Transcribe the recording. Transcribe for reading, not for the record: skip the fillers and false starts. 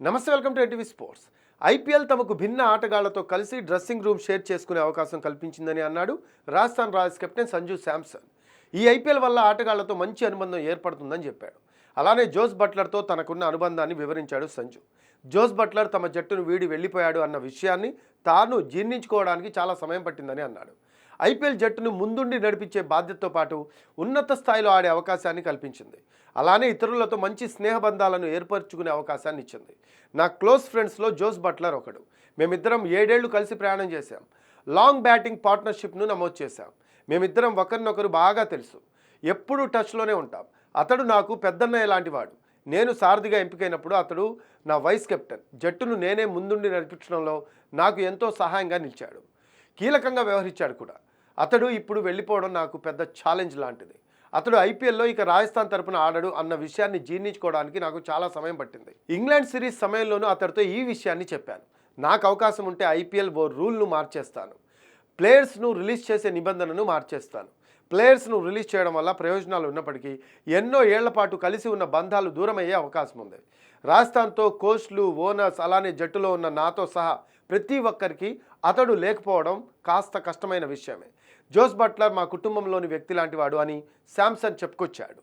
నమస్తే, welcome to NTV sports. IPL తమకు భిన్న ఆటగాళ్లతో కలిసి డ్రెస్సింగ్ రూమ్ షేర్ చేసుకునే అవకాశం కల్పించిందని అన్నాడు రాజస్థాన్ రాయల్స్ కెప్టెన్ సంజు శాంసన్. ఈ ఐపీఎల్ వల్ల ఆటగాళ్లతో మంచి అనుబంధం ఏర్పడుతుందని చెప్పాడు. అలానే జోస్ బట్లర్తో తనకున్న అనుబంధాన్ని వివరించాడు సంజు. జోస్ బట్లర్ తమ జట్టును వీడి వెళ్లిపోయాడు అన్న విషయాన్ని తాను జీర్ణించుకోవడానికి చాలా సమయం పట్టిందని అన్నాడు. ఐపీఎల్ జట్టును ముందుండి నడిపించే బాధ్యతతో పాటు ఉన్నత స్థాయిలో ఆడే అవకాశాన్ని కల్పించింది. అలానే ఇతరులతో మంచి స్నేహబంధాలను ఏర్పరచుకునే అవకాశాన్ని ఇచ్చింది. నా క్లోజ్ ఫ్రెండ్స్లో జోస్ బట్లర్ ఒకడు. మేమిద్దరం 7 ఏళ్లు కలిసి ప్రయాణం చేశాం. లాంగ్ బ్యాటింగ్ పార్ట్నర్షిప్ను నమోదు చేశాం. మేమిద్దరం ఒకరినొకరు బాగా తెలుసు. ఎప్పుడూ టచ్లోనే ఉంటాం. అతడు నాకు పెద్దన్నయ్య లాంటి వాడు. నేను సారథిగా ఎంపికైనప్పుడు అతడు నా వైస్ కెప్టెన్. జట్టును నేనే ముందుండి నడిపించడంలో నాకు ఎంతో సహాయంగా నిలిచాడు. కీలకంగా వ్యవహరించాడు కూడా. అతడు ఇప్పుడు వెళ్ళిపోవడం నాకు పెద్ద ఛాలెంజ్ లాంటిది. అతడు ఐపీఎల్లో ఇక రాజస్థాన్ తరపున ఆడడు అన్న విషయాన్ని జీర్ణించుకోవడానికి నాకు చాలా సమయం పట్టింది. ఇంగ్లాండ్ సిరీస్ సమయంలోనూ అతడితో ఈ విషయాన్ని చెప్పాను. నాకు అవకాశం ఉంటే ఐపీఎల్ రూల్ను మార్చేస్తాను. ప్లేయర్స్ను రిలీజ్ చేసే నిబంధనను మార్చేస్తాను. ప్లేయర్స్ను రిలీజ్ చేయడం వల్ల ప్రయోజనాలు ఉన్నప్పటికీ ఎన్నో ఏళ్ల పాటు కలిసి ఉన్న బంధాలు దూరమయ్యే అవకాశం ఉంది. రాజస్థాన్తో కోచ్లు, ఓనర్స్, అలానే జట్టులో ఉన్న నాతో సహా ప్రతి ఒక్కరికి అతడు లేకపోవడం కాస్త కష్టమైన విషయమే. జోస్ బట్లర్ మా కుటుంబంలోని వ్యక్తి లాంటివాడు అని శాంసన్ చెప్పుకొచ్చాడు.